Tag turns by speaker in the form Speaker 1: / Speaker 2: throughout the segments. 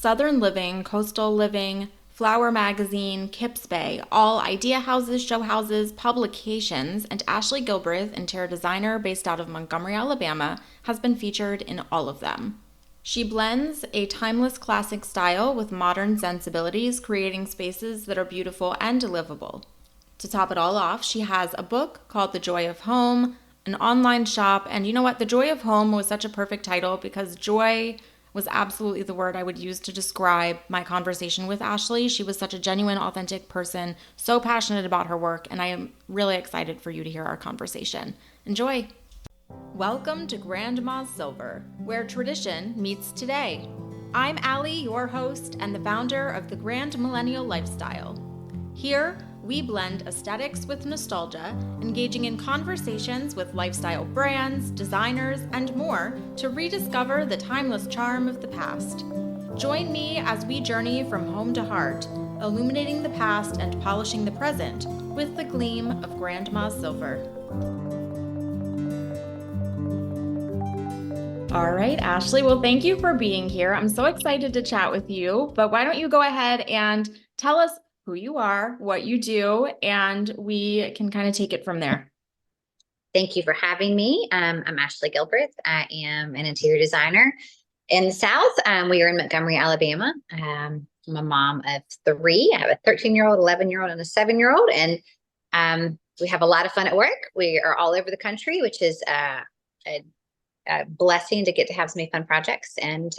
Speaker 1: Southern Living, Coastal Living, Flower Magazine, Kips Bay, all idea houses, show houses, publications, and Ashley Gilbreath, interior designer based out of Montgomery, Alabama, has been featured in all of them. She blends a timeless classic style with modern sensibilities, creating spaces that are beautiful and livable. To top it all off, she has a book called The Joy of Home, an online shop, and you know what? The Joy of Home was such a perfect title because joy was absolutely the word I would use to describe my conversation with Ashley. She was such a genuine, authentic person, so passionate about her work, and I am really excited for you to hear our conversation. Enjoy! Welcome to Grandma's Silver, where tradition meets today. I'm Allie, your host and the founder of the Grand Millennial Lifestyle. Here, we blend aesthetics with nostalgia, engaging in conversations with lifestyle brands, designers, and more to rediscover the timeless charm of the past. Join me as we journey from home to heart, illuminating the past and polishing the present with the gleam of Grandma's Silver. All right, Ashley. Well, thank you for being here. I'm so excited to chat with you, but why don't you go ahead and tell us who you are, what you do, and we can kind of take it from there.
Speaker 2: Thank you for having me. I'm Ashley Gilbreath. I am an interior designer in the South. We are in Montgomery, Alabama. I'm a mom of three. I have a 13-year-old, 11-year-old, and a 7-year-old. And we have a lot of fun at work. We are all over the country, which is a blessing to get to have so many fun projects and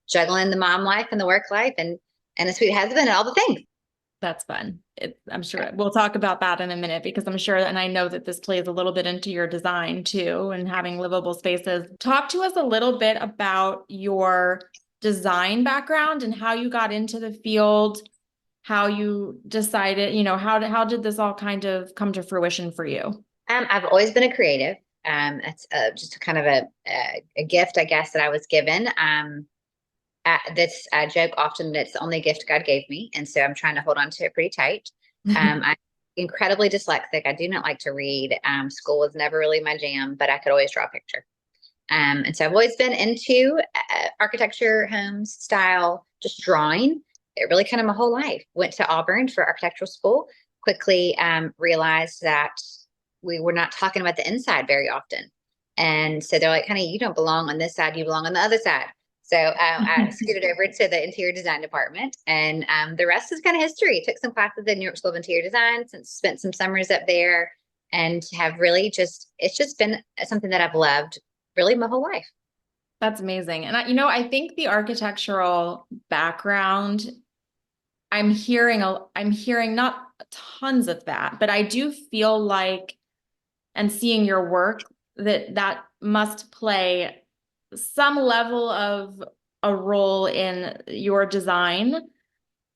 Speaker 2: juggling the mom life and the work life and a sweet husband and all the things.
Speaker 1: That's fun. I'm sure we'll talk about that in a minute because I'm sure, and I know that this plays a little bit into your design too and having livable spaces. Talk to us a little bit about your design background and how you got into the field, how you decided, how did this all kind of come to fruition for you?
Speaker 2: I've always been a creative. It's just kind of a gift, I guess, that I was given. I joke often that it's the only gift God gave me. And so I'm trying to hold on to it pretty tight. I'm incredibly dyslexic. I do not like to read. School was never really my jam, but I could always draw a picture. And so I've always been into architecture, homes, style, just drawing. It really kind of my whole life. Went to Auburn for architectural school, quickly realized that we were not talking about the inside very often. And so they're like, honey, you don't belong on this side, you belong on the other side. So I scooted over to the interior design department, and the rest is kind of history. Took some classes at New York School of Interior Design, spent some summers up there, and have really it's just been something that I've loved really my whole life.
Speaker 1: That's amazing. And I think the architectural background, I'm hearing not tons of that, but I do feel like, and seeing your work, that must play some level of a role in your design.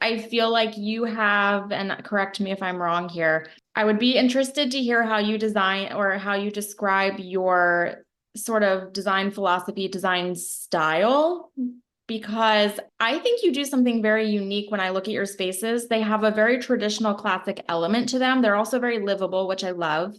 Speaker 1: I feel like you have, and correct me if I'm wrong here, I would be interested to hear how you design or how you describe your sort of design philosophy, design style, because I think you do something very unique when I look at your spaces. They have a very traditional classic element to them. They're also very livable, which I love.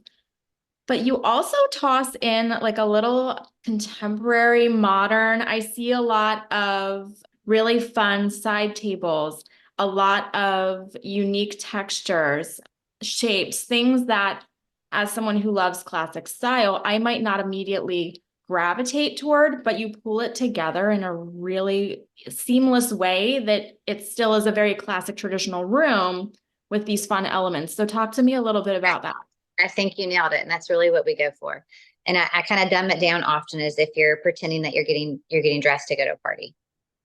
Speaker 1: But you also toss in like a little contemporary modern. I see a lot of really fun side tables, a lot of unique textures, shapes, things that as someone who loves classic style, I might not immediately gravitate toward, but you pull it together in a really seamless way that it still is a very classic traditional room with these fun elements. So talk to me a little bit about that.
Speaker 2: I think you nailed it. And that's really what we go for. And I kind of dumb it down often as if you're pretending that you're getting dressed to go to a party.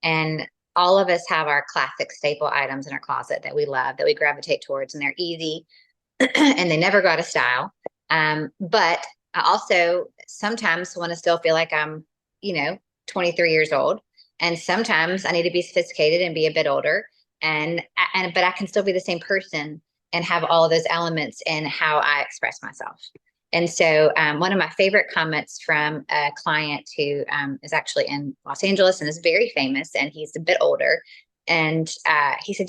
Speaker 2: And all of us have our classic staple items in our closet that we love, that we gravitate towards, and they're easy and they never go out of style. But I also sometimes want to still feel like I'm, 23 years old. And sometimes I need to be sophisticated and be a bit older. But I can still be the same person and have all of those elements in how I express myself. And so one of my favorite comments from a client who is actually in Los Angeles and is very famous, and he's a bit older. And he said,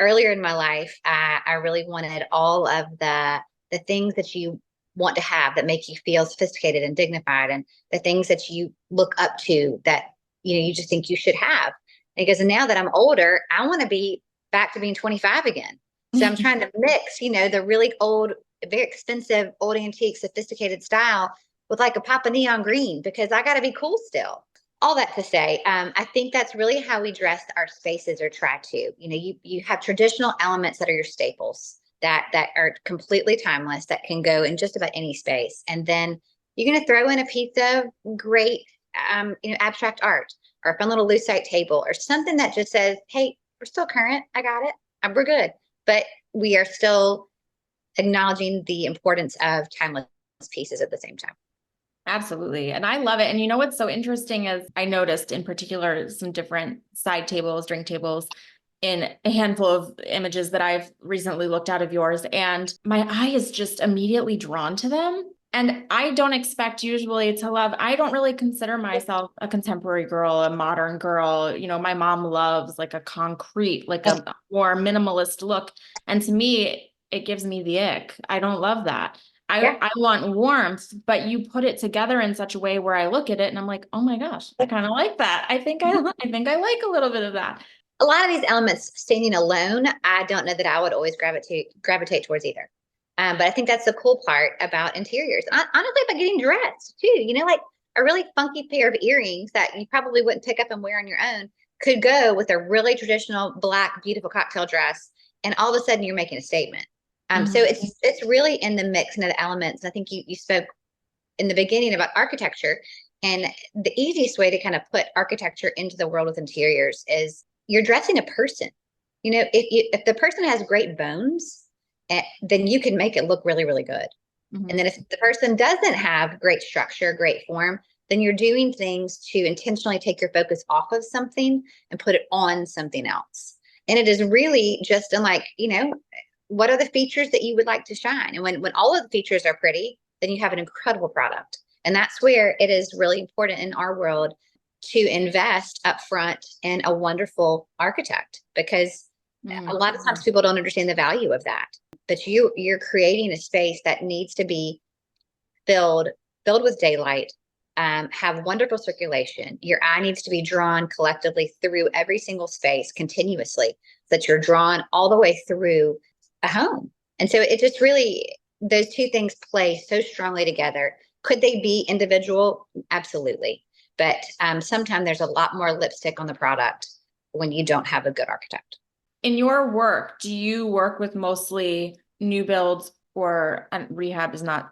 Speaker 2: earlier in my life, I really wanted all of the things that you want to have that make you feel sophisticated and dignified, and the things that you look up to that, you just think you should have. And he goes, and now that I'm older, I want to be back to being 25 again. So I'm trying to mix, the really old, very expensive, old antique, sophisticated style with like a pop of neon green because I got to be cool still. All that to say, I think that's really how we dress our spaces or try to. You have traditional elements that are your staples that are completely timeless that can go in just about any space, and then you're going to throw in a piece of great, abstract art or a fun little lucite table or something that just says, "Hey, we're still current. I got it. We're good," but we are still acknowledging the importance of timeless pieces at the same time.
Speaker 1: Absolutely. And I love it. And you know what's so interesting is I noticed in particular some different side tables, drink tables in a handful of images that I've recently looked at of yours. And my eye is just immediately drawn to them. And I don't expect usually to love, I don't really consider myself a contemporary girl, a modern girl. My mom loves like a concrete, like a more minimalist look. And to me, it gives me the ick. I don't love that. I want warmth, but you put it together in such a way where I look at it and I'm like, oh my gosh, I kind of like that. I think I like a little bit of that.
Speaker 2: A lot of these elements standing alone, I don't know that I would always gravitate towards either. But I think that's the cool part about interiors. Honestly, about getting dressed too. Like a really funky pair of earrings that you probably wouldn't pick up and wear on your own could go with a really traditional black, beautiful cocktail dress. And all of a sudden you're making a statement. So it's really in the mix and the elements. I think you spoke in the beginning about architecture, and the easiest way to kind of put architecture into the world with interiors is you're dressing a person. If the person has great bones, then you can make it look really, really good. And then if the person doesn't have great structure, great form, then you're doing things to intentionally take your focus off of something and put it on something else. And it is really just in like, what are the features that you would like to shine? And when all of the features are pretty, then you have an incredible product. And that's where it is really important in our world to invest upfront in a wonderful architect, because a lot of times people don't understand the value of that. But you're creating a space that needs to be filled with daylight, have wonderful circulation. Your eye needs to be drawn collectively through every single space continuously, so that you're drawn all the way through a home. And so it just really, those two things play so strongly together. Could they be individual? Absolutely. But sometimes there's a lot more lipstick on the product when you don't have a good architect.
Speaker 1: In your work, do you work with mostly new builds, or rehab is not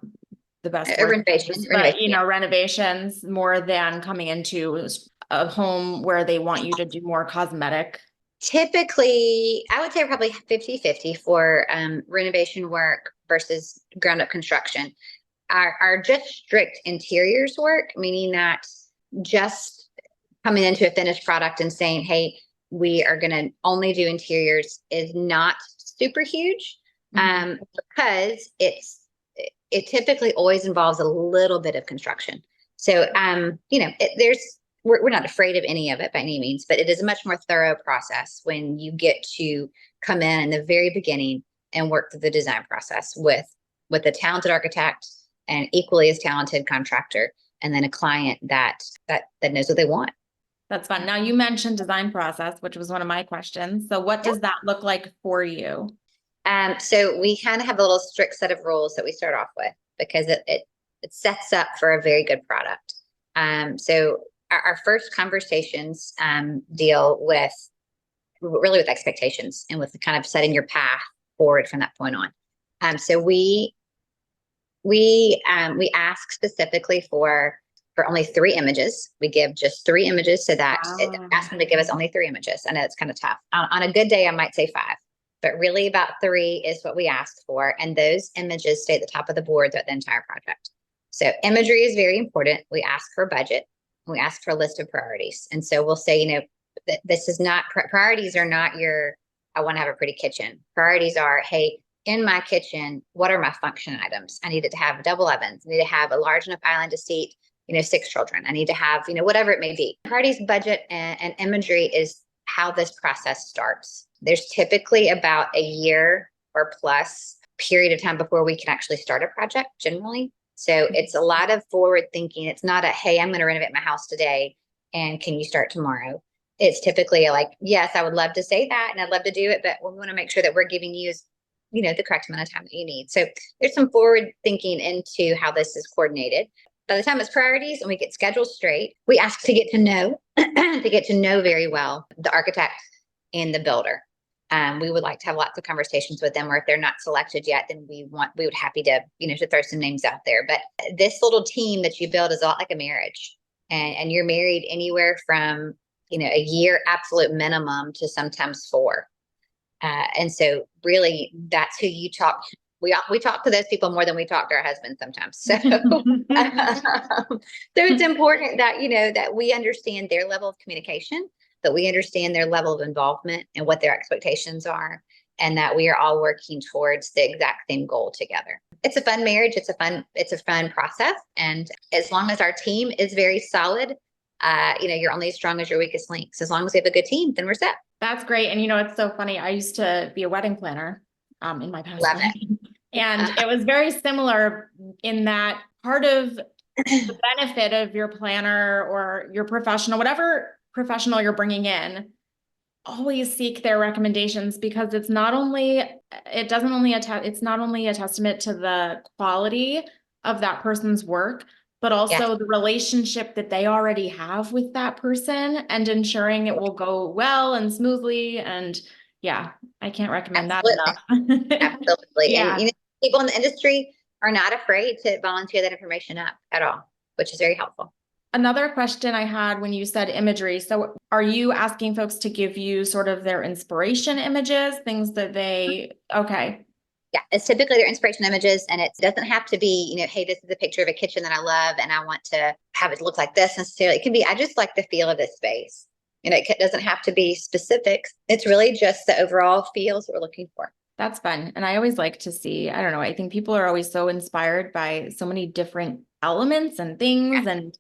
Speaker 1: the best word,
Speaker 2: renovations,
Speaker 1: but renovations more than coming into a home where they want you to do more cosmetic?
Speaker 2: Typically, I would say probably 50-50 for renovation work versus ground up construction. Our just strict interiors work, meaning that just coming into a finished product and saying, hey, we are going to only do interiors, is not super huge, because it typically always involves a little bit of construction. So, we're not afraid of any of it by any means, but it is a much more thorough process when you get to come in the very beginning and work through the design process with a talented architect and equally as talented contractor, and then a client that knows what they want.
Speaker 1: That's fun. Now you mentioned design process, which was one of my questions. So what does that look like for you?
Speaker 2: So we kind of have a little strict set of rules that we start off with, because it sets up for a very good product. So our first conversations deal with expectations and with kind of setting your path forward from that point on. So we ask specifically for only 3 images. We give just 3 images, so that ask them to give us only 3 images. I know it's kind of tough. On a good day, I might say 5, but really about 3 is what we ask for. And those images stay at the top of the board throughout the entire project. So imagery is very important. We ask for budget. We ask for a list of priorities. And so we'll say, this is not, priorities are not I want to have a pretty kitchen. Priorities are, hey, in my kitchen, what are my function items? I need it to have double ovens. I need to have a large enough island to seat, 6 children. I need to have, whatever it may be. Priorities, budget, and imagery is how this process starts. There's typically about a year or plus period of time before we can actually start a project generally. So it's a lot of forward thinking. It's not a, hey, I'm going to renovate my house today, and can you start tomorrow? it's typically like, yes, I would love to say that and I'd love to do it, but we want to make sure that we're giving you, the correct amount of time that you need. So there's some forward thinking into how this is coordinated. By the time it's priorities and we get schedules straight, we ask to get to know, to get to know very well the architect and the builder. We would like to have lots of conversations with them, or if they're not selected yet, then we would happy to, to throw some names out there. But this little team that you build is a lot like a marriage, and you're married anywhere from, a year absolute minimum to sometimes 4. And so really that's who you talk. We talk to those people more than we talk to our husbands sometimes. So, so it's important that, that we understand their level of communication, that we understand their level of involvement and what their expectations are, and that we are all working towards the exact same goal together. It's a fun marriage. It's a fun process. And as long as our team is very solid, you're only as strong as your weakest links. As long as we have a good team, then we're set.
Speaker 1: That's great. And it's so funny. I used to be a wedding planner in my past
Speaker 2: Love
Speaker 1: life.
Speaker 2: it.
Speaker 1: And it was very similar in that part of the benefit of your planner or your professional, whatever professional you're bringing in, always seek their recommendations, because it's not only a testament to the quality of that person's work, but also the relationship that they already have with that person, and ensuring it will go well and smoothly. And I can't recommend that enough.
Speaker 2: Absolutely.
Speaker 1: Yeah.
Speaker 2: And people in the industry are not afraid to volunteer that information up at all, which is very helpful.
Speaker 1: Another question I had when you said imagery. So are you asking folks to give you sort of their inspiration images, things that okay.
Speaker 2: Yeah, it's typically their inspiration images, and it doesn't have to be, hey, this is a picture of a kitchen that I love and I want to have it look like this necessarily. It can be, I just like the feel of this space. It doesn't have to be specifics. It's really just the overall feels that we're looking for.
Speaker 1: That's fun. And I always like to see, I don't know, I think people are always so inspired by so many different elements and things, and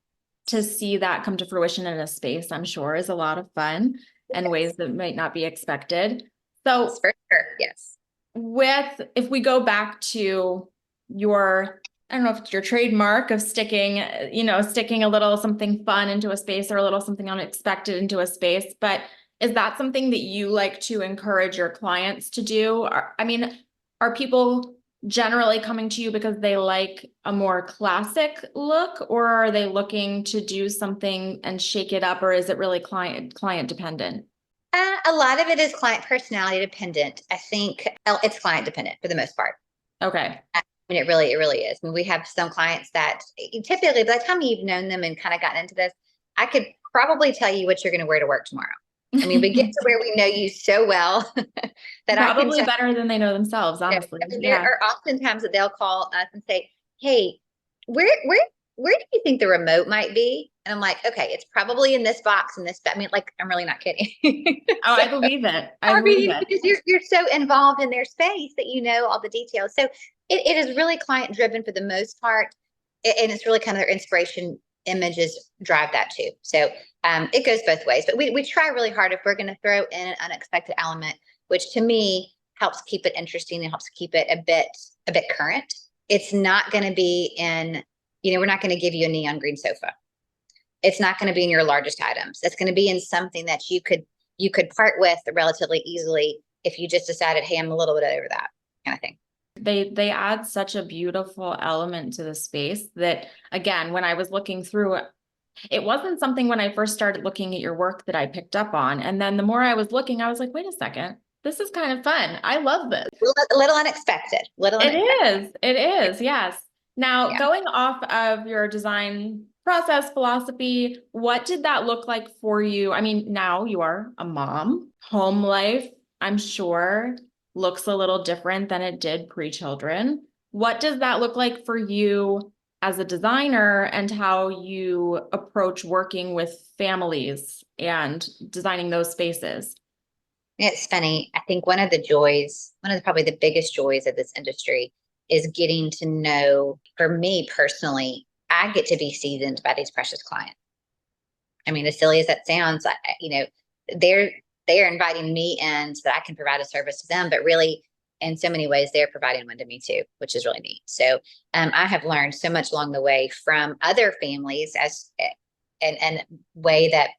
Speaker 1: to see that come to fruition in a space, I'm sure, is a lot of fun and ways that might not be expected. So
Speaker 2: for sure, yes.
Speaker 1: If we go back to your, I don't know if it's your trademark of sticking a little something fun into a space, or a little something unexpected into a space, but is that something that you like to encourage your clients to do? Are people generally coming to you because they like a more classic look, or are they looking to do something and shake it up, or is it really client dependent?
Speaker 2: A lot of it is client personality dependent. I think it's client dependent for the most part.
Speaker 1: Okay.
Speaker 2: It really is. We have some clients that typically, by the time you've known them and kind of gotten into this, I could probably tell you what you're going to wear to work tomorrow. We get to where we know you so well that
Speaker 1: probably better than they know themselves, honestly.
Speaker 2: There are often times that they'll call us and say, "Hey, where do you think the remote might be?" And I'm like, "Okay, it's probably in this box in this." I'm really not kidding.
Speaker 1: Oh, I believe it.
Speaker 2: Because you're so involved in their space that you know all the details. So it is really client driven for the most part, and it's really kind of their inspiration images drive that too. So it goes both ways, but we try really hard if we're going to throw in an unexpected element, which to me helps keep it interesting and helps keep it a bit current. It's not going to be in, we're not going to give you a neon green sofa. It's not going to be in your largest items. It's going to be in something that you could part with relatively easily if you just decided, hey, I'm a little bit over that kind of thing.
Speaker 1: They add such a beautiful element to the space that, again, when I was looking through it wasn't something when I first started looking at your work that I picked up on. And then the more I was looking, I was like, wait a second, this is kind of fun. I love this.
Speaker 2: A little unexpected.
Speaker 1: It is. Yes. Now, going off of your design process philosophy, what did that look like for you? Now you are a mom. Home life, I'm sure, looks a little different than it did pre-children. What does that look like for you as a designer, and how you approach working with families and designing those spaces?
Speaker 2: It's funny. I think one of probably the biggest joys of this industry is getting to know, for me personally, I get to be seasoned by these precious clients. As silly as that sounds, they're inviting me in so that I can provide a service to them, but really in so many ways, they're providing one to me too, which is really neat. So I have learned so much along the way from other families and way that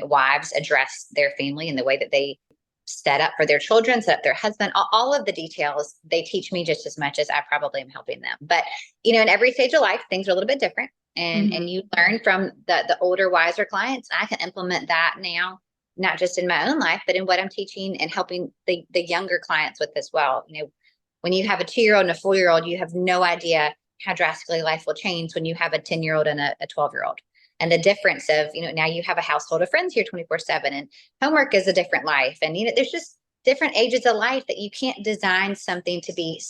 Speaker 2: wives address their family and the way that they set up for their children, set up their husband, all of the details, they teach me just as much as I probably am helping them. But, in every stage of life, things are a little bit different. And you learn from the older, wiser clients. I can implement that now, not just in my own life, but in what I'm teaching and helping the younger clients with as well. When you have a 2-year-old and a 4-year-old, you have no idea how drastically life will change when you have a 10-year-old and a 12-year-old. And the difference of, now you have a household of friends here 24/7, and homework is a different life. And, there's just different ages of life that you can't design something to be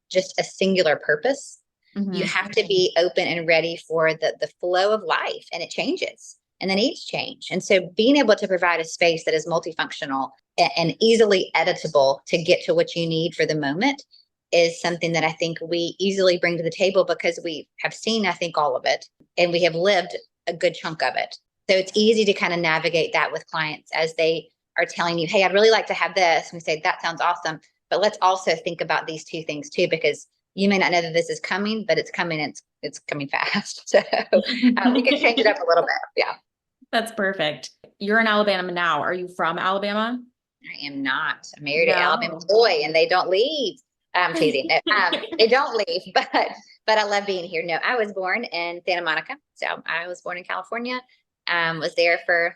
Speaker 2: just a singular purpose. You have to be open and ready for the flow of life, and it changes and the needs change. And so being able to provide a space that is multifunctional and easily editable to get to what you need for the moment is something that I think we easily bring to the table because we have seen, I think, all of it, and we have lived a good chunk of it. So it's easy to kind of navigate that with clients as they are telling you, hey, I'd really like to have this. And we say, that sounds awesome. But let's also think about these 2 things too, because you may not know that this is coming, but it's coming. It's coming fast. So we can change it up a little bit. Yeah.
Speaker 1: That's perfect. You're in Alabama now. Are you from Alabama?
Speaker 2: I am not. I'm married to Alabama boy, and they don't leave. I'm teasing. They don't leave, but I love being here. No, I was born in Santa Monica. So I was born in California. Was there for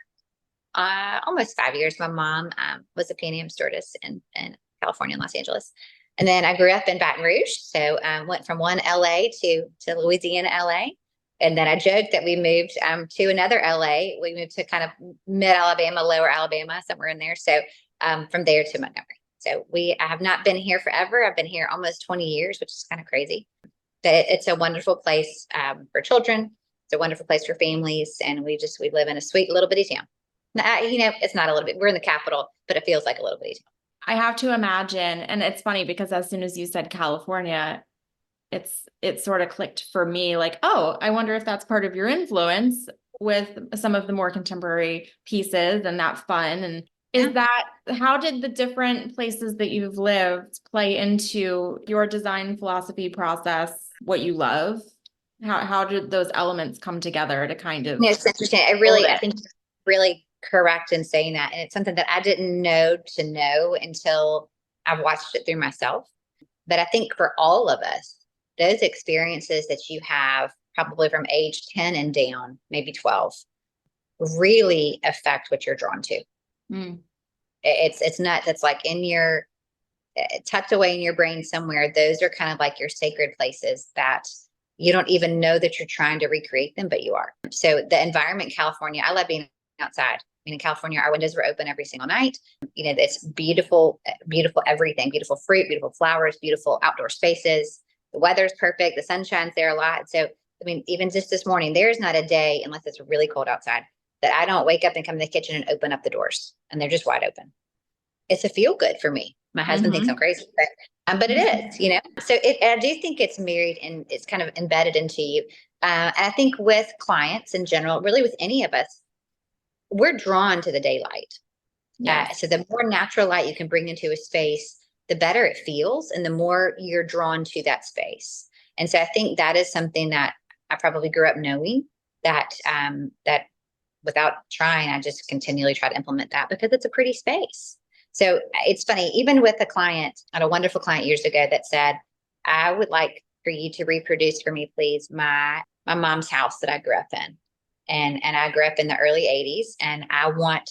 Speaker 2: almost 5 years. My mom was a Pan Am stewardess in California and Los Angeles. And then I grew up in Baton Rouge. So went from one LA to Louisiana, LA. And then I joked that we moved to another LA. We moved to kind of mid Alabama, lower Alabama, somewhere in there. So from there to Montgomery. So I have not been here forever. I've been here almost 20 years, which is kind of crazy. But it's a wonderful place for children. It's a wonderful place for families. And we live in a sweet little bitty town. It's not a little bit, we're in the capital, but it feels like a little bitty town.
Speaker 1: I have to imagine, and it's funny because as soon as you said California, it sort of clicked for me like, oh, I wonder if that's part of your influence with some of the more contemporary pieces and that fun. And how did the different places that you've lived play into your design philosophy process, what you love? How did those elements come together to kind of?
Speaker 2: It's interesting. I think you're really correct in saying that. And it's something that I didn't know to know until I've watched it through myself. But I think for all of us, those experiences that you have probably from age 10 and down, maybe 12, really affect what you're drawn to. It's not, that's like in your tucked away in your brain somewhere. Those are kind of like your sacred places that you don't even know that you're trying to recreate them, but you are. So the environment in California, I love being outside. In California, our windows were open every single night. It's beautiful, beautiful everything, beautiful fruit, beautiful flowers, beautiful outdoor spaces. The weather's perfect. The sun shines there a lot. So, even just this morning, there's not a day, unless it's really cold outside, that I don't wake up and come to the kitchen and open up the doors and they're just wide open. It's a feel good for me. My husband thinks I'm crazy, but it is, So I do think it's married and it's kind of embedded into you. And I think with clients in general, really with any of us, we're drawn to the daylight. So the more natural light you can bring into a space, the better it feels and the more you're drawn to that space. And so I think that is something that I probably grew up knowing that without trying, I just continually try to implement that because it's a pretty space. So it's funny, even with a client, I had a wonderful client years ago that said, I would like for you to reproduce for me, please, my mom's house that I grew up in. And I grew up in the early 80s and I want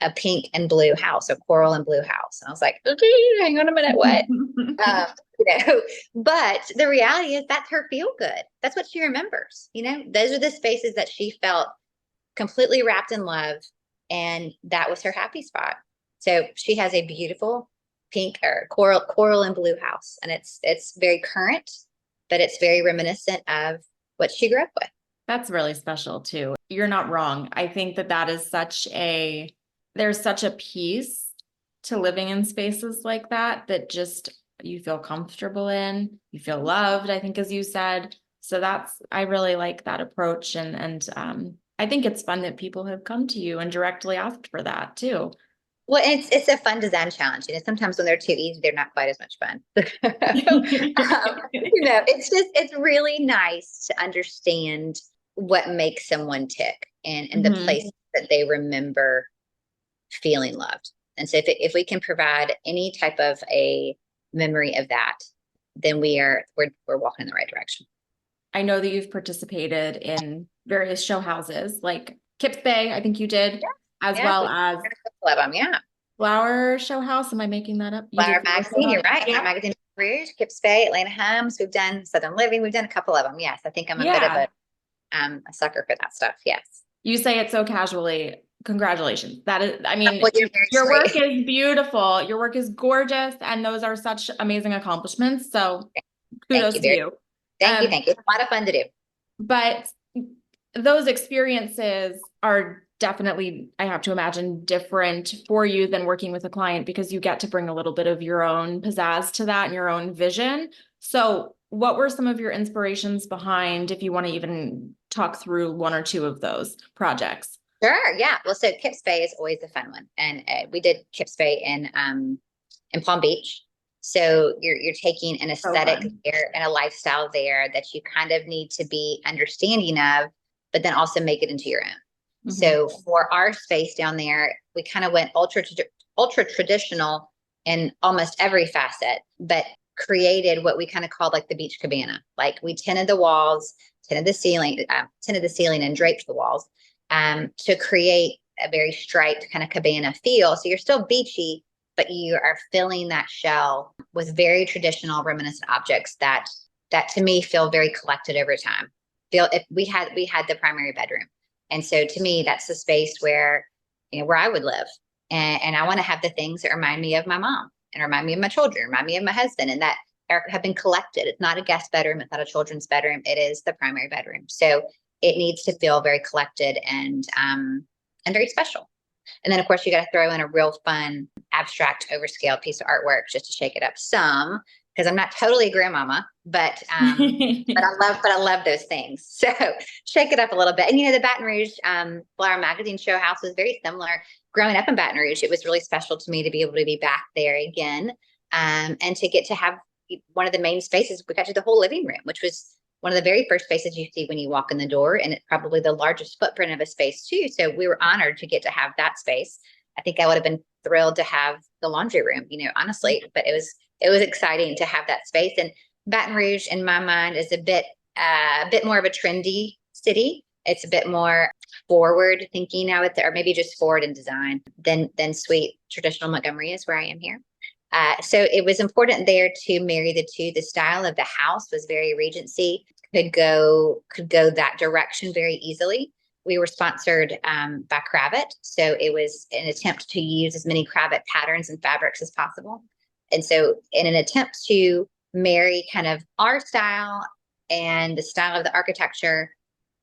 Speaker 2: a pink and blue house, a coral and blue house. And I was like, okay, hang on a minute, what? But the reality is that's her feel good. That's what she remembers. Those are the spaces that she felt completely wrapped in love. And that was her happy spot. So she has a beautiful pink or coral and blue house. And it's very current, but it's very reminiscent of what she grew up with.
Speaker 1: That's really special too. You're not wrong. I think that is there's such a peace to living in spaces like that just you feel comfortable in, you feel loved, I think, as you said. So I really like that approach. And I think it's fun that people have come to you and directly asked for that too.
Speaker 2: Well, it's a fun design challenge. Sometimes when they're too easy, they're not quite as much fun. It's really nice to understand what makes someone tick. and the place that they remember feeling loved. And so if we can provide any type of a memory of that, then we're walking in the right direction.
Speaker 1: I know that you've participated in various show houses like Kips Bay, I think you did, as well as
Speaker 2: Love them, yeah.
Speaker 1: Flower Show House. Am I making that up?
Speaker 2: Flower Magazine, you're right.
Speaker 1: Yeah.
Speaker 2: Flower Magazine, Rouge, Kips Bay, Atlanta Homes. We've done Southern Living. We've done a couple of them. Yes, I think I'm a bit of a sucker for that stuff. Yes.
Speaker 1: You say it so casually. Congratulations. That is, I mean,
Speaker 2: Well,
Speaker 1: your work is beautiful. Your work is gorgeous. And those are such amazing accomplishments. So kudos to you.
Speaker 2: Thank you. Thank you. It's a lot of fun to do.
Speaker 1: But those experiences are definitely, I have to imagine, different for you than working with a client, because you get to bring a little bit of your own pizzazz to that and your own vision. So what were some of your inspirations behind, if you want to even talk through one or two of those projects?
Speaker 2: Sure. Yeah. Well, so Kips Bay is always a fun one. And we did Kips Bay in Palm Beach. So you're taking an aesthetic there and a lifestyle there that you kind of need to be understanding of, but then also make it into your own. So for our space down there, we kind of went ultra traditional in almost every facet, but created what we kind of called like the beach cabana. Like we tinted the walls, tinted the ceiling and draped the walls to create a very striped kind of cabana feel. So you're still beachy, but you are filling that shell with very traditional reminiscent objects that to me feel very collected over time. If we had the primary bedroom. And so to me, that's the space where, where I would live. And I want to have the things that remind me of my mom and remind me of my children, remind me of my husband, and that have been collected. It's not a guest bedroom. It's not a children's bedroom. It is the primary bedroom. So it needs to feel very collected and very special. And then, of course, you got to throw in a real fun, abstract, overscaled piece of artwork just to shake it up some, because I'm not totally a grandmama, but I love those things. So shake it up a little bit. And the Baton Rouge Flower Magazine show house was very similar. Growing up in Baton Rouge, it was really special to me to be able to be back there again, and to get to have one of the main spaces. We got to the whole living room, which was one of the very first spaces you see when you walk in the door, and it's probably the largest footprint of a space too. So we were honored to get to have that space. I think I would have been thrilled to have the laundry room, honestly, but it was exciting to have that space. And Baton Rouge, in my mind, is a bit more of a trendy city. It's a bit more forward thinking, I would say, or maybe just forward in design than sweet traditional Montgomery is where I am here. So it was important there to marry the two. The style of the house was very Regency, could go that direction very easily. We were sponsored by Cravat, so it was an attempt to use as many Cravat patterns and fabrics as possible. And so in an attempt to marry kind of our style and the style of the architecture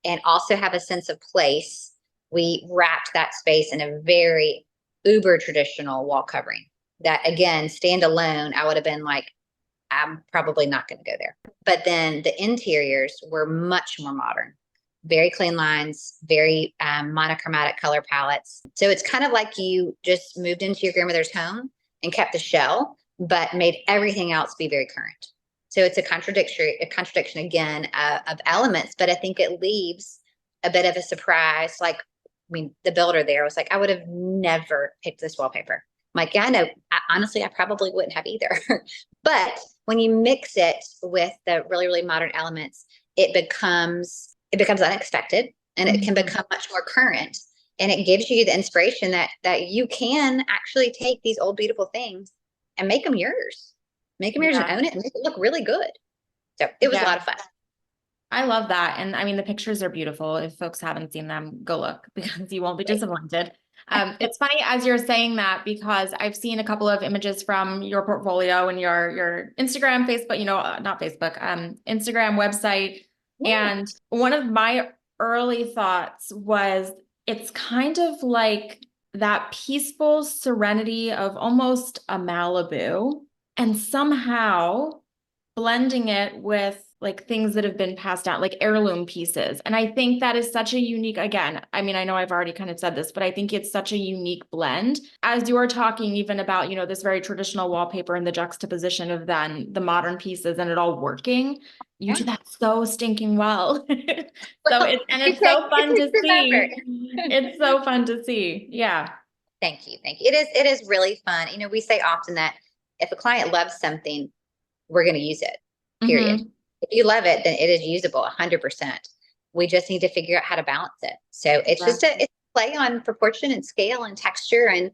Speaker 2: and also have a sense of place, we wrapped that space in a very uber traditional wall covering that, again, standalone, I would have been like, I'm probably not going to go there. But then the interiors were much more modern, very clean lines, very monochromatic color palettes. So it's kind of like you just moved into your grandmother's home and kept the shell, but made everything else be very current. So it's a contradiction again of elements, but I think it leaves a bit of a surprise. Like, the builder there was like, I would have never picked this wallpaper. I'm like, yeah, I know. Honestly, I probably wouldn't have either. But when you mix it with the really, really modern elements, it becomes unexpected, and it can become much more current. And it gives you the inspiration that you can actually take these old, beautiful things and make them yours. Make them yours and own it and make it look really good. So it was a lot of fun.
Speaker 1: I love that. And the pictures are beautiful. If folks haven't seen them, go look, because you won't be disappointed. It's funny as you're saying that, because I've seen a couple of images from your portfolio and your Instagram, Facebook, not Facebook, Instagram website. Yeah. And one of my early thoughts was, it's kind of like that peaceful serenity of almost a Malibu, and somehow blending it with like things that have been passed down, like heirloom pieces. And I think that is such a unique, again, I mean, I know I've already kind of said this, but I think it's such a unique blend. As you were talking even about, you know, this very traditional wallpaper and the juxtaposition of then the modern pieces and it all working, you do
Speaker 2: Yeah.
Speaker 1: that so stinking well. So
Speaker 2: Well,
Speaker 1: it's so
Speaker 2: it
Speaker 1: fun
Speaker 2: takes
Speaker 1: to
Speaker 2: some effort.
Speaker 1: see. It's so fun to see. Yeah.
Speaker 2: Thank you. Thank you. It is really fun. You know, we say often that if a client loves something, we're going to use it, period.
Speaker 1: Hmm.
Speaker 2: If you love it, then it is usable 100%. We just need to figure out how to balance it. So it's just
Speaker 1: Exactly.
Speaker 2: it's a play on proportion and scale and texture and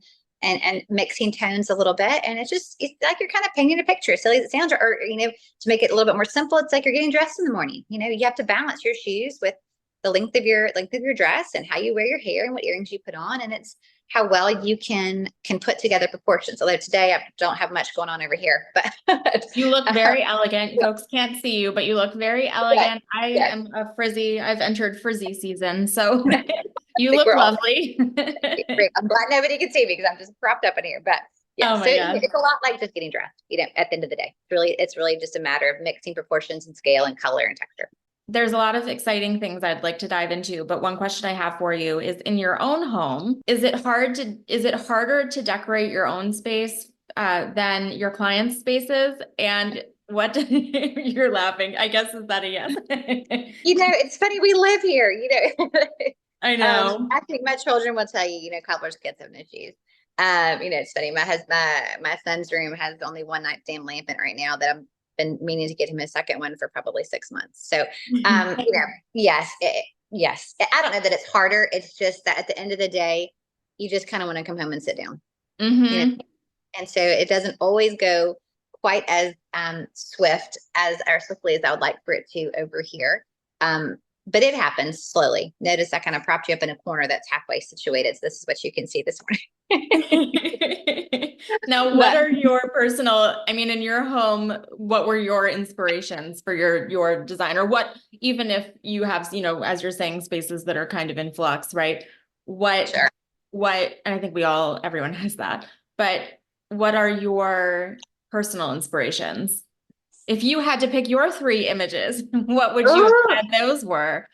Speaker 2: mixing tones a little bit. And it's like you're kind of painting a picture, as silly as it sounds, or, you know, to make it a little bit more simple, it's like you're getting dressed in the morning. You know, you have to balance your shoes with the length of your dress and how you wear your hair and what earrings you put on. And it's how well you can put together proportions. Although today I don't have much going on over here, but
Speaker 1: You look very elegant. Folks can't see you, but you look very
Speaker 2: yes,
Speaker 1: elegant. I
Speaker 2: yes.
Speaker 1: am a frizzy. I've entered frizzy season, so
Speaker 2: I
Speaker 1: you
Speaker 2: think
Speaker 1: look
Speaker 2: we're all
Speaker 1: lovely.
Speaker 2: great. I'm glad nobody can see me because I'm just propped up in here. But yeah,
Speaker 1: Oh
Speaker 2: so
Speaker 1: my God.
Speaker 2: it's a lot like just getting dressed, you know, at the end of the day. It's really just a matter of mixing proportions and scale and color and texture.
Speaker 1: There's a lot of exciting things I'd like to dive into, but one question I have for you is in your own home, is it harder to decorate your own space than your clients' spaces? And what you're laughing, I guess, is that a yes?
Speaker 2: You know, it's funny, we live here, you know.
Speaker 1: I know.
Speaker 2: I think my children will tell you, you know, cobbler's kids have no shoes. You know, it's funny. My son's room has only one nightstand lamp in it right now that I've been meaning to get him a second one for probably 6 months. So, you know, yes, yes. I don't know that it's harder. It's just that at the end of the day, you just kind of want to come home and sit down, you know.
Speaker 1: Hmm.
Speaker 2: And so it doesn't always go quite as swiftly as I would like for it to over here. But it happens slowly. Notice I kind of propped you up in a corner that's halfway situated. So this is what you can see this morning.
Speaker 1: Now, what
Speaker 2: But
Speaker 1: are your personal, I mean, in your home, what were your inspirations for your design? Or what, even if you have, you know, as you're saying, spaces that are kind of in flux, right? What,
Speaker 2: sure.
Speaker 1: and I think everyone has that, but what are your personal inspirations? If you had to pick your three images, what would you have
Speaker 2: Ooh,
Speaker 1: said those were?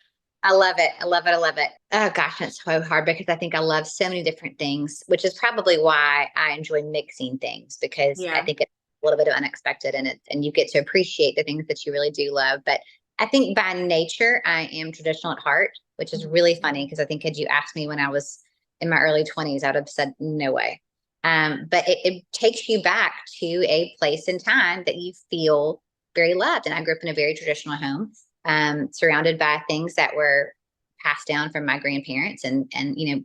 Speaker 2: I love it. I love it. I love it. Oh gosh, it's so hard because I think I love so many different things, which is probably why I enjoy mixing things because I
Speaker 1: Yeah.
Speaker 2: think it's a little bit of unexpected and you get to appreciate the things that you really do love. But I think by nature, I am traditional at heart, which is really funny because I think had you asked me when I was in my early 20s, I would have said no way. But it takes you back to a place and time that you feel very loved. And I grew up in a very traditional home, surrounded by things that were passed down from my grandparents and you know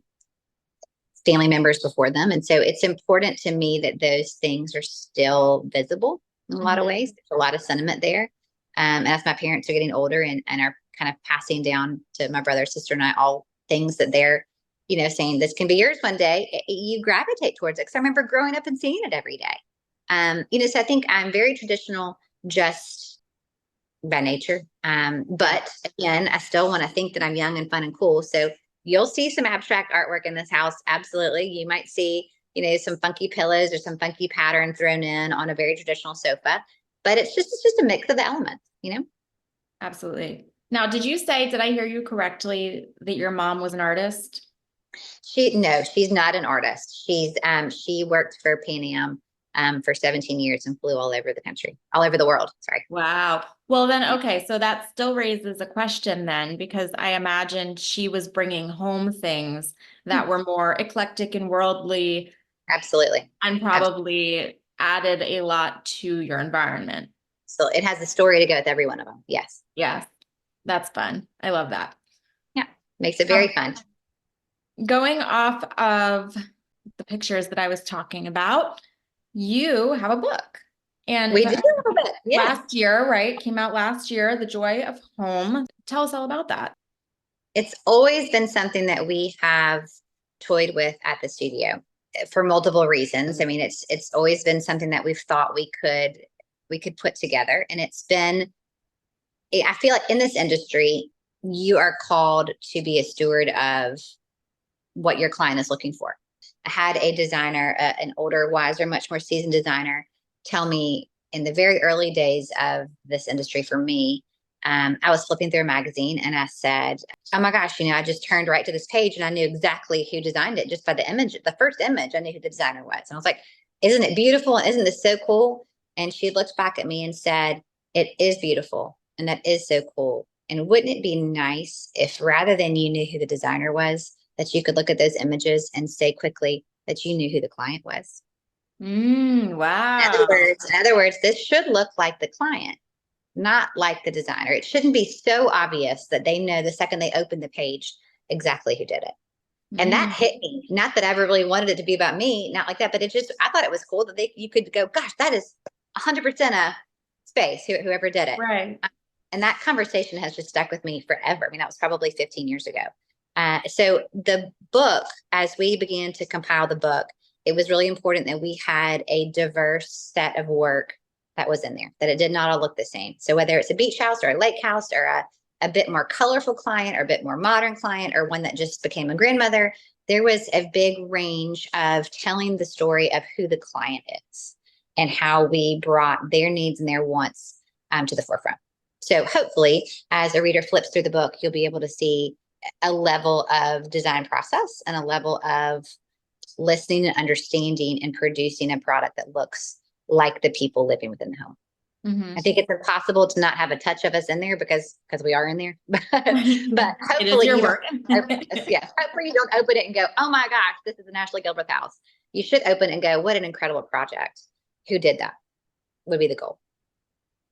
Speaker 2: family members before them. And so it's important to me that those things are still visible in a lot of
Speaker 1: Mhm.
Speaker 2: ways. There's a lot of sentiment there. And as my parents are getting older and are kind of passing down to my brother, sister, and I all things that they're, you know, saying this can be yours one day, you gravitate towards it. Because I remember growing up and seeing it every day. You know, so I think I'm very traditional just by nature. But again, I still want to think that I'm young and fun and cool. So you'll see some abstract artwork in this house. Absolutely. You might see, you know, some funky pillows or some funky pattern thrown in on a very traditional sofa. But it's just a mix of the elements, you know?
Speaker 1: Absolutely. Now, did I hear you correctly that your mom was an artist?
Speaker 2: No, she's not an artist. She worked for Pan Am for 17 years and flew all over the country, all over the world. Sorry.
Speaker 1: Wow. Well, then,
Speaker 2: Yeah,
Speaker 1: okay, so that still raises a question then, because I imagined she was bringing home things that were more eclectic and worldly
Speaker 2: absolutely.
Speaker 1: and probably added a lot to your environment.
Speaker 2: So it has a story to go with every one of them. Yes.
Speaker 1: Yes, that's fun. I love that.
Speaker 2: Yeah. Makes it very
Speaker 1: Um,
Speaker 2: fun.
Speaker 1: Going off of the pictures that I was talking about, you have a book. And
Speaker 2: We do a little bit. Yes.
Speaker 1: last year, right? Came out last year, The Joy of Home. Tell us all about that.
Speaker 2: It's always been something that we have toyed with at the studio for multiple reasons. I mean, it's always been something that we've thought we could put together. And it's been I feel like in this industry, you are called to be a steward of what your client is looking for. I had a designer, an older, wiser, much more seasoned designer, tell me in the very early days of this industry for me I was flipping through a magazine and I said, oh my gosh, I just turned right to this page and I knew exactly who designed it just by the image, the first image. I knew who the designer was. And I was like, isn't it beautiful? And isn't this so cool? And she looked back at me and said, it is beautiful. And that is so cool. And wouldn't it be nice if rather than you knew who the designer was, that you could look at those images and say quickly that you knew who the client was?
Speaker 1: Wow.
Speaker 2: In other words, this should look like the client, not like the designer. It shouldn't be so obvious that they know the second they open the page exactly who did it. And that hit me. Not that I ever really wanted it to be about me, not like that, but I thought it was cool that you could go, gosh, that is 100% a space, whoever did it.
Speaker 1: Right.
Speaker 2: And that conversation has just stuck with me forever. I mean, that was probably 15 years ago. So the book, as we began to compile the book, it was really important that we had a diverse set of work that was in there, that it did not all look the same. So whether it's a beach house or a lake house or a bit more colorful client or a bit more modern client or one that just became a grandmother, there was a big range of telling the story of who the client is and how we brought their needs and their wants to the forefront. So hopefully, as a reader flips through the book, you'll be able to see a level of design process and a level of listening and understanding and producing a product that looks like the people living within the home. I think it's impossible to not have a touch of us in there because we are in there. But hopefully
Speaker 1: your work.
Speaker 2: Yes, hopefully you don't open it and go, oh my gosh, this is an Ashley Gilbreath house. You should open it and go, what an incredible project. Who did that? Would be the goal.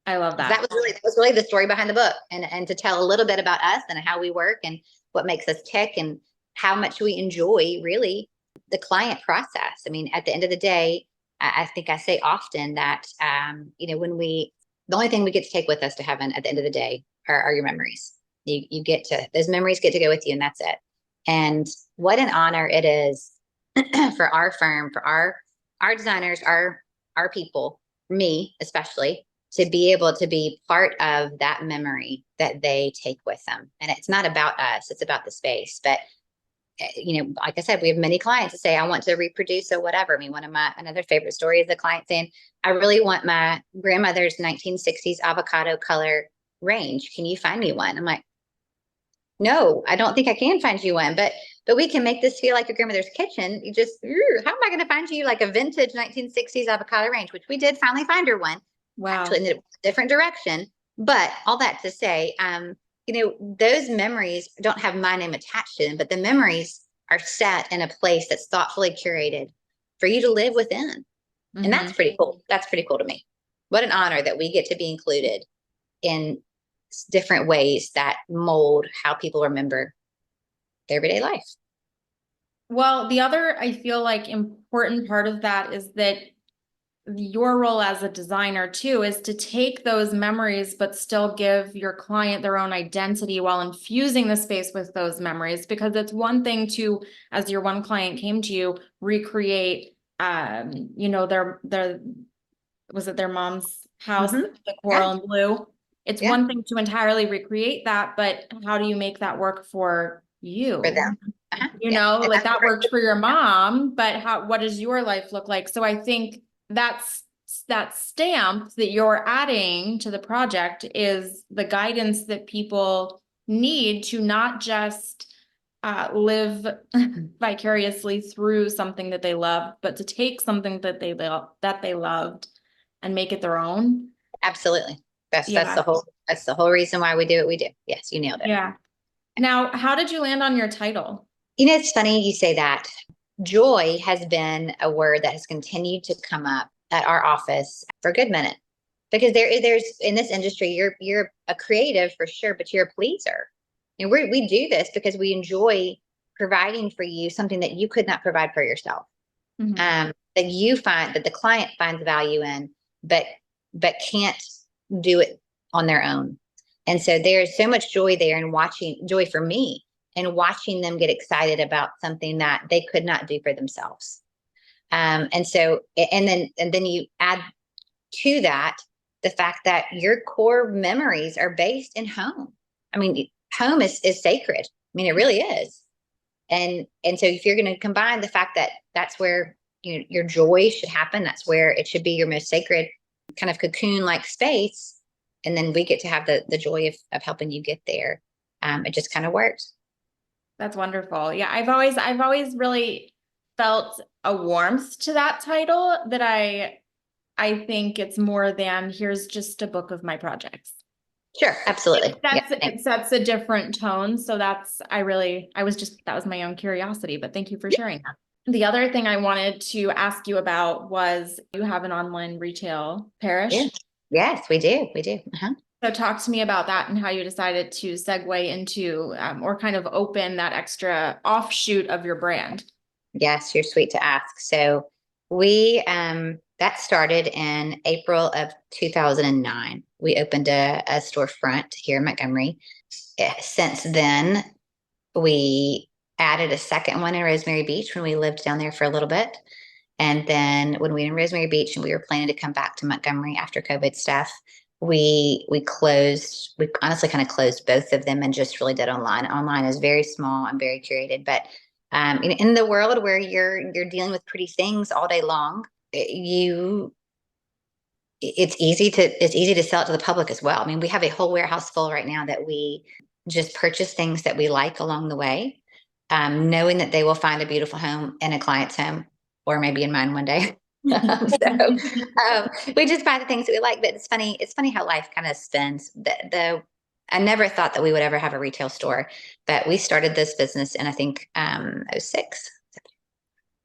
Speaker 1: I love that.
Speaker 2: That was really the story behind the book, and to tell a little bit about us and how we work and what makes us tick and how much we enjoy really the client process. I mean, at the end of the day, I think I say often that, the only thing we get to take with us to heaven at the end of the day are your memories. Those memories get to go with you, and that's it. And what an honor it is for our firm, for our designers, our people, me especially, to be able to be part of that memory that they take with them. And it's not about us, it's about the space. But like I said, we have many clients that say, I want to reproduce or whatever. I mean, another favorite story is the client saying, I really want my grandmother's 1960s avocado color range. Can you find me one? I'm like, no, I don't think I can find you one, but we can make this feel like your grandmother's kitchen. How am I going to find you like a vintage 1960s avocado range, which we did finally find her one.
Speaker 1: Wow.
Speaker 2: Actually in a different direction. But all that to say, those memories don't have my name attached to them, but the memories are set in a place that's thoughtfully curated for you to live within. And that's pretty cool. That's pretty cool to me. What an honor that we get to be included in different ways that mold how people remember their everyday life.
Speaker 1: Well, the other, I feel like, important part of that is that your role as a designer too is to take those memories but still give your client their own identity while infusing the space with those memories. Because it's one thing to, as your one client came to you, recreate their was it their mom's house, the coral and blue. It's one thing to entirely recreate that, but how do you make that work for you?
Speaker 2: For them.
Speaker 1: Like that worked for your mom, but what does your life look like? So I think that's that stamp that you're adding to the project is the guidance that people need to not just live vicariously through something that they love, but to take something that they loved and make it their own.
Speaker 2: Absolutely. That's the whole reason why we do what we do. Yes, you nailed it.
Speaker 1: Yeah. Now, how did you land on your title?
Speaker 2: It's funny you say that. Joy has been a word that has continued to come up at our office for a good minute, because there's in this industry, you're a creative for sure, but you're a pleaser. And we do this because we enjoy providing for you something that you could not provide for yourself. That you find that the client finds value in, but can't do it on their own. And so there's so much joy there in joy for me and watching them get excited about something that they could not do for themselves. And then you add to that the fact that your core memories are based in home. I mean, home is sacred. I mean, it really is. And so if you're going to combine the fact that that's where your joy should happen, that's where it should be your most sacred kind of cocoon-like space, and then we get to have the joy of helping you get there. It just kind of works.
Speaker 1: That's wonderful. Yeah, I've always really felt a warmth to that title that I think it's more than here's just a book of my projects.
Speaker 2: Sure, absolutely.
Speaker 1: It sets a different tone. So that was my own curiosity, but thank you for sharing that. The other thing I wanted to ask you about was you have an online retail parish.
Speaker 2: Yeah. Yes, we do. We do. Uh-huh.
Speaker 1: So talk to me about that and how you decided to segue into or kind of open that extra offshoot of your brand.
Speaker 2: Yes, you're sweet to ask. So we that started in April of 2009. We opened a storefront here in Montgomery. Since then, we added a second one in Rosemary Beach when we lived down there for a little bit. And then when we were in Rosemary Beach and we were planning to come back to Montgomery after COVID stuff, we honestly kind of closed both of them and just really did online. Online is very small and very curated, but in the world where you're dealing with pretty things all day long, it's easy to sell it to the public as well. I mean, we have a whole warehouse full right now that we just purchase things that we like along the way, knowing that they will find a beautiful home in a client's home or maybe in mine one day. We just buy the things that we like. But it's funny how life kind of spins. I never thought that we would ever have a retail store, but we started this business in I think '06.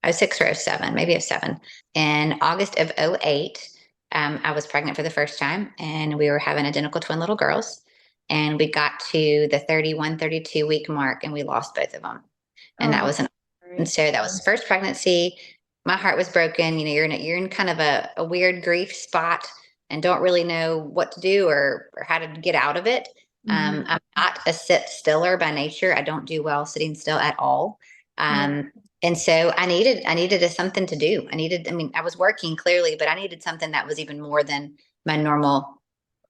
Speaker 2: '06 or '07, maybe '07. In August of '08, I was pregnant for the first time, and we were having identical twin little girls. And we got to the 31, 32 week mark, and we lost both of them. And that was and so that was the first pregnancy. My heart was broken. You know, you're in kind of a weird grief spot and don't really know what to do or how to get out of it. I'm not a sit stiller by nature. I don't do well sitting still at all. And so I needed something to do. I was working clearly, but I needed something that was even more than my normal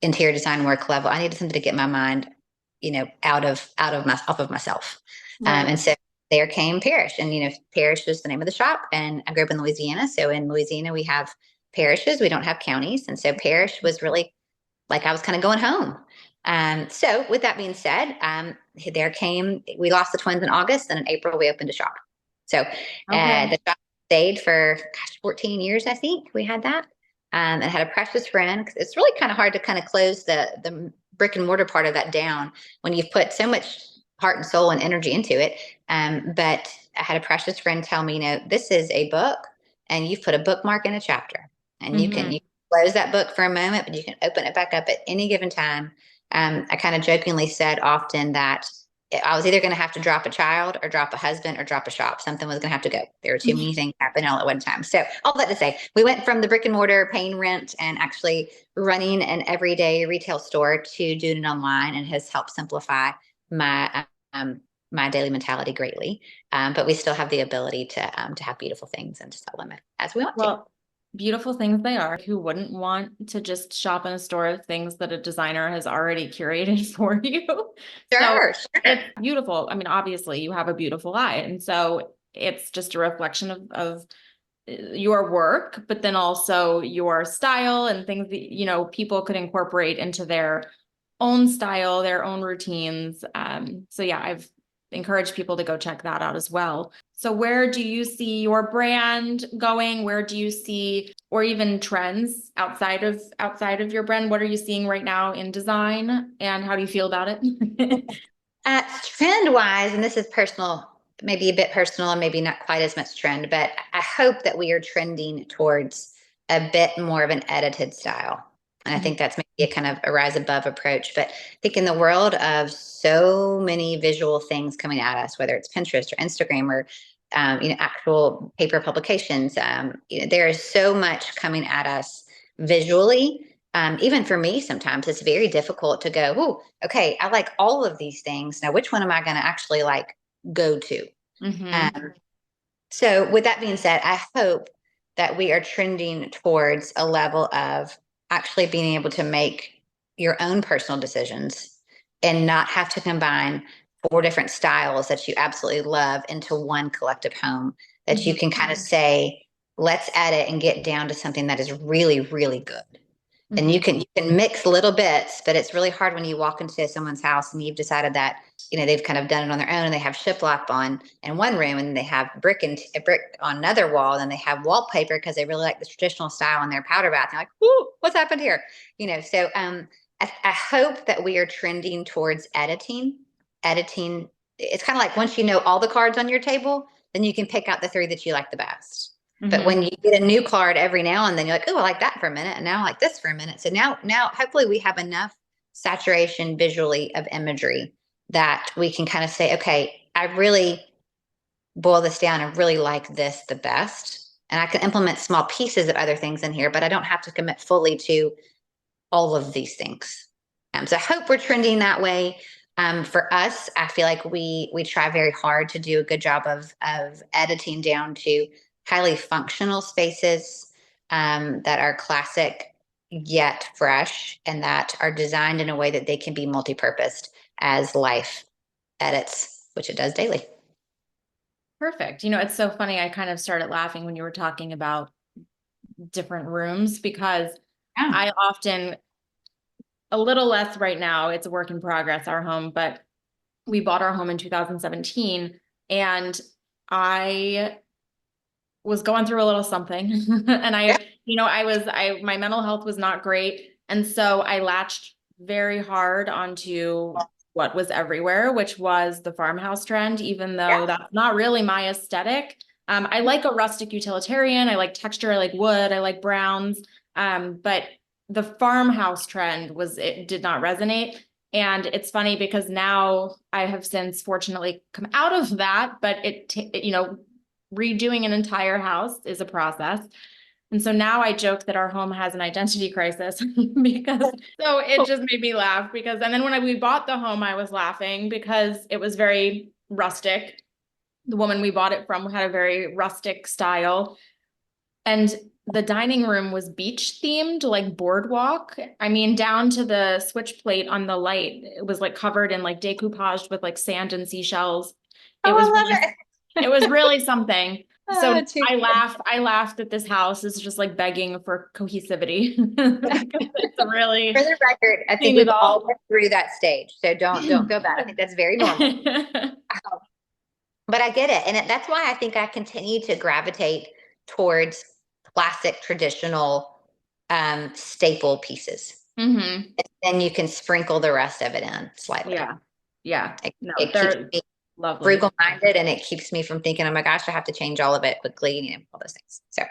Speaker 2: interior design work level. I needed something to get my mind, off of myself.
Speaker 1: Right.
Speaker 2: And so there came Parish, and Parish was the name of the shop. And I grew up in Louisiana, so in Louisiana we have parishes, we don't have counties, and so Parish was really like I was kind of going home. So with that being said, we lost the twins in August, and in April we opened a shop. So the shop stayed for 14 years, I think we had that. And had a precious friend. It's really kind of hard to kind of close the brick and mortar part of that down when you've put so much heart and soul and energy into it. But I had a precious friend tell me, this is a book and you've put a bookmark in a chapter, and you can close that book for a moment, but you can open it back up at any given time. I kind of jokingly said often that I was either going to have to drop a child or drop a husband or drop a shop. Something was going to have to go. There were too many things happening all at one time. So all that to say, we went from the brick and mortar paying rent and actually running an everyday retail store to doing it online, and has helped simplify my daily mentality greatly. But we still have the ability to have beautiful things and to sell them as we want to.
Speaker 1: Beautiful things they are. Who wouldn't want to just shop in a store of things that a designer has already curated for you?
Speaker 2: Sure.
Speaker 1: It's beautiful. I mean, obviously you have a beautiful eye. And so it's just a reflection of your work, but then also your style and things that, people could incorporate into their own style, their own routines. So yeah, I've encouraged people to go check that out as well. So where do you see your brand going? Where do you see, or even trends outside of your brand? What are you seeing right now in design, and how do you feel about it?
Speaker 2: Trend wise, and this is personal, maybe a bit personal and maybe not quite as much trend, but I hope that we are trending towards a bit more of an edited style. And I think that's maybe a kind of a rise above approach. But I think in the world of so many visual things coming at us, whether it's Pinterest or Instagram or actual paper publications, there is so much coming at us visually. Even for me, sometimes it's very difficult to go, oh, okay, I like all of these things. Now, which one am I going to actually go to? So with that being said, I hope that we are trending towards a level of actually being able to make your own personal decisions and not have to combine 4 different styles that you absolutely love into one collective home, that you can kind of say, let's edit and get down to something that is really, really good. And you can mix little bits, but it's really hard when you walk into someone's house and you've decided that, they've kind of done it on their own and they have shiplap on in one room and they have brick and a brick on another wall, and they have wallpaper because they really like the traditional style in their powder bath. And like, whoo, what's happened here? So I hope that we are trending towards editing. Editing, it's kind of like once you know all the cards on your table, then you can pick out the 3 that you like the best. But when you get a new card every now and then, you're like, oh, I like that for a minute. And now I like this for a minute. So now hopefully we have enough saturation visually of imagery that we can kind of say, okay, I really boil this down and really like this the best. And I can implement small pieces of other things in here, but I don't have to commit fully to all of these things. So I hope we're trending that way. For us, I feel like we try very hard to do a good job of editing down to highly functional spaces that are classic yet fresh, and that are designed in a way that they can be multi-purposed as life edits, which it does daily.
Speaker 1: Perfect. It's so funny. I kind of started laughing when you were talking about different rooms, because I often, a little less right now, it's a work in progress, our home, but we bought our home in 2017, and I was going through a little something and my mental health was not great. And so I latched very hard onto what was everywhere, which was the farmhouse trend, even though that's not really my aesthetic. I like a rustic utilitarian. I like texture. I like wood. I like browns. But the farmhouse trend it did not resonate. And it's funny because now I have since fortunately come out of that, but redoing an entire house is a process. And so now I joke that our home has an identity crisis because so it just made me laugh and then when we bought the home, I was laughing because it was very rustic. The woman we bought it from had a very rustic style. And the dining room was beach themed, like boardwalk. I mean, down to the switch plate on the light. It was like covered in like decoupaged with like sand and seashells.
Speaker 2: I love it.
Speaker 1: It was really something. So I laughed that this house is just like begging for cohesivity. It's really,
Speaker 2: for the record, I think we've all been through that stage. So don't go back. I think that's very normal. But I get it. And that's why I think I continue to gravitate towards classic, traditional, staple pieces. And then you can sprinkle the rest of it in slightly.
Speaker 1: Yeah.
Speaker 2: It keeps me frugal minded, and it keeps me from thinking, oh my gosh, I have to change all of it quickly, all those things. So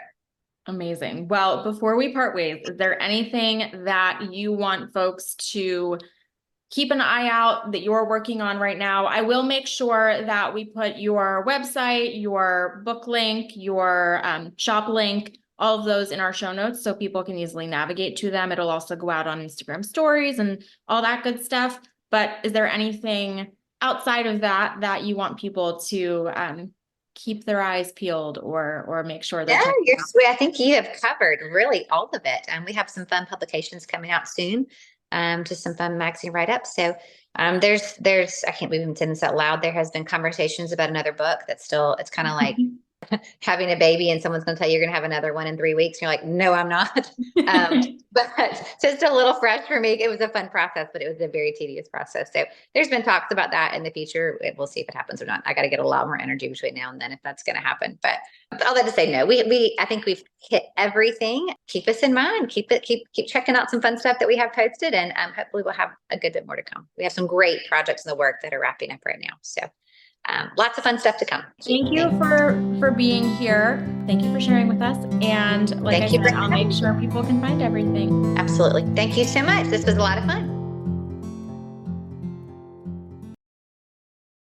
Speaker 1: amazing. Well, before we part ways, is there anything that you want folks to keep an eye out that you're working on right now? I will make sure that we put your website, your book link, your shop link, all of those in our show notes so people can easily navigate to them. It'll also go out on Instagram stories and all that good stuff. But is there anything outside of that you want people to keep their eyes peeled or make sure that
Speaker 2: you're sweet. I think you have covered really all of it. And we have some fun publications coming out soon, just some fun magazine write-ups. So there's I can't believe I'm saying this out loud. There has been conversations about another book that's still, it's kind of like having a baby and someone's going to tell you you're going to have another one in 3 weeks. And you're like, no, I'm not. But just a little fresh for me. It was a fun process, but it was a very tedious process. So there's been talks about that in the future. We'll see if it happens or not. I got to get a lot more energy between now and then if that's going to happen. But all that to say, no, I think we've hit everything. Keep us in mind. Keep checking out some fun stuff that we have posted, and hopefully we'll have a good bit more to come. We have some great projects in the work that are wrapping up right now. So lots of fun stuff to come.
Speaker 1: Thank you for being here. Thank you for sharing with us. And like I said, I'll make sure people can find everything.
Speaker 2: Absolutely. Thank you so much. This was a lot of fun.